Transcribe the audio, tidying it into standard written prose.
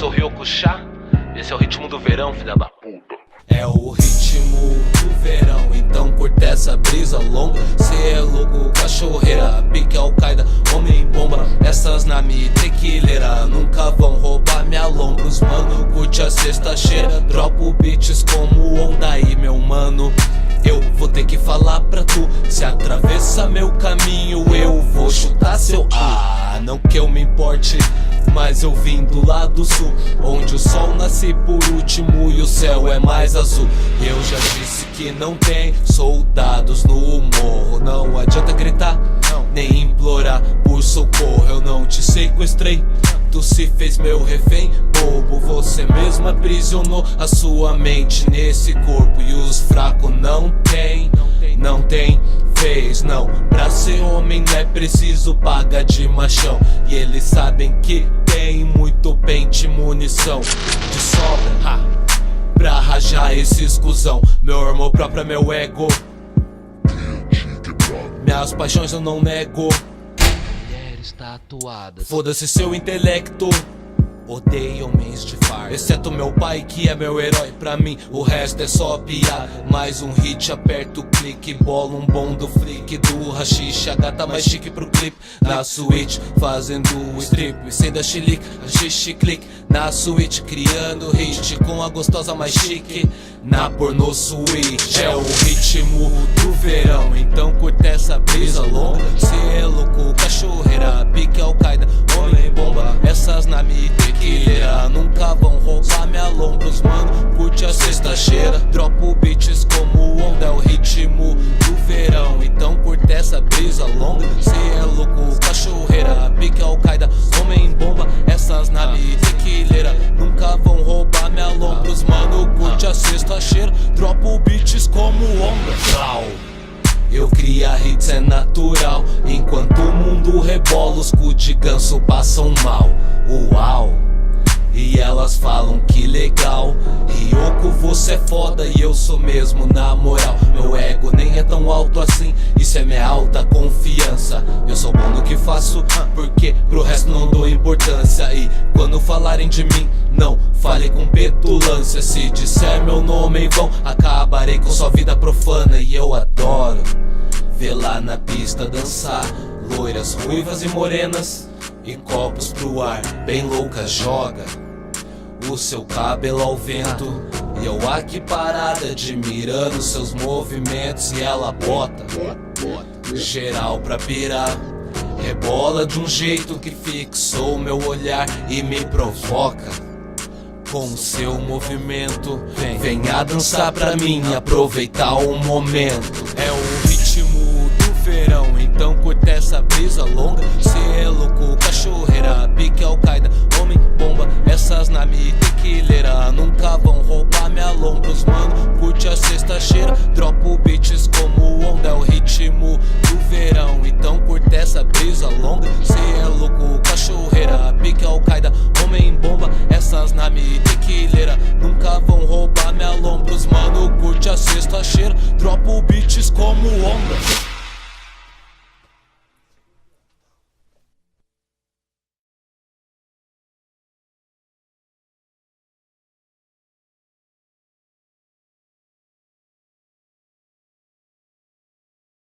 o Ryokusha, esse é o ritmo do verão, filha da puta. É o ritmo do verão, então curte essa brisa longa. Cê é louco, cachorreira, pique Al-Qaeda, homem bomba. Essas na minha tequileira nunca vão roubar minha lombros, mano. Curte a sexta-cheira, dropo beats como onda aí, meu mano. Eu vou ter que falar pra tu, se atravessa meu caminho eu vou chutar seu não que eu me importe, mas eu vim do lado sul, onde o sol nasce por último e o céu é mais azul. Eu já disse que não tem soldados no morro, não adianta gritar, nem implorar por socorro. Eu não te sequestrei, tu se fez meu refém, bobo. Você mesmo aprisionou a sua mente nesse corpo. E os fracos não tem vez, não. Pra ser homem não é preciso pagar de machão. E eles sabem que tem muito pente e munição de sobra, pra rajar esses cuzão. Meu amor próprio é meu ego, minhas paixões eu não nego. Mulheres tatuadas, Foda-se seu intelecto, odeio homens de farda, exceto meu pai que é meu herói. Pra mim o resto é só piada. Mais um hit, aperta o clique, bola um bom do flick do rachixe. A gata mais chique pro clipe na suíte, fazendo o strip sem dar chilique, rachixe clique na suíte, criando hit com a gostosa mais chique na pornô suíte. É o ritmo do verão, então curte essa brisa longa. Cê é louco, cachorreira, pique Al-Qaeda, homem bomba. Essas na minha tequileira nunca vão roubar minha lombros, mano. Curte a sexta-cheira, dropo beats como onda. É o ritmo do verão, então curte essa brisa longa. Cê é louco, cachorreira, pique Al-Qaeda, homem bomba. Essas na minha tequileira nunca vão roubar minha lombros, mano. Curte a sexta-cheira, dropo beats como onda. Eu cria hits, é natural, enquanto o mundo rebola, os cu de ganso passam mal. Uau! E elas falam que legal, Ryoko, você é foda e eu sou mesmo na moral. Meu ego nem é tão alto assim, isso é minha alta confiança. Eu sou bom no que faço, porque pro resto não dou importância. E quando falarem de mim, não fale com petulância. Se disser meu nome em vão, acabarei com sua vida profana. E eu adoro ver lá na pista dançar loiras, ruivas e morenas, e copos pro ar, bem louca joga o seu cabelo ao vento. E eu aqui parada admirando seus movimentos. E ela bota geral pra pirar, rebola de um jeito que fixou meu olhar e me provoca com seu movimento. Venha dançar pra mim, aproveitar o momento. É o ritmo do verão, então curte essa brisa longa. Cê é louco, cachorreira, pique Al-Qaeda, homem bomba. Essas na minha tequileira nunca vão roubar minha lombros, mano. Curte a sexta-cheira, dropo beats como onda. É o ritmo do verão, então curte essa brisa longa. Cê é louco, cachorreira, pique Al-Qaeda, homem bomba. Essas na minha tequileira nunca vão roubar minha lombros, mano. Curte a sexta-cheira, dropo beats como onda.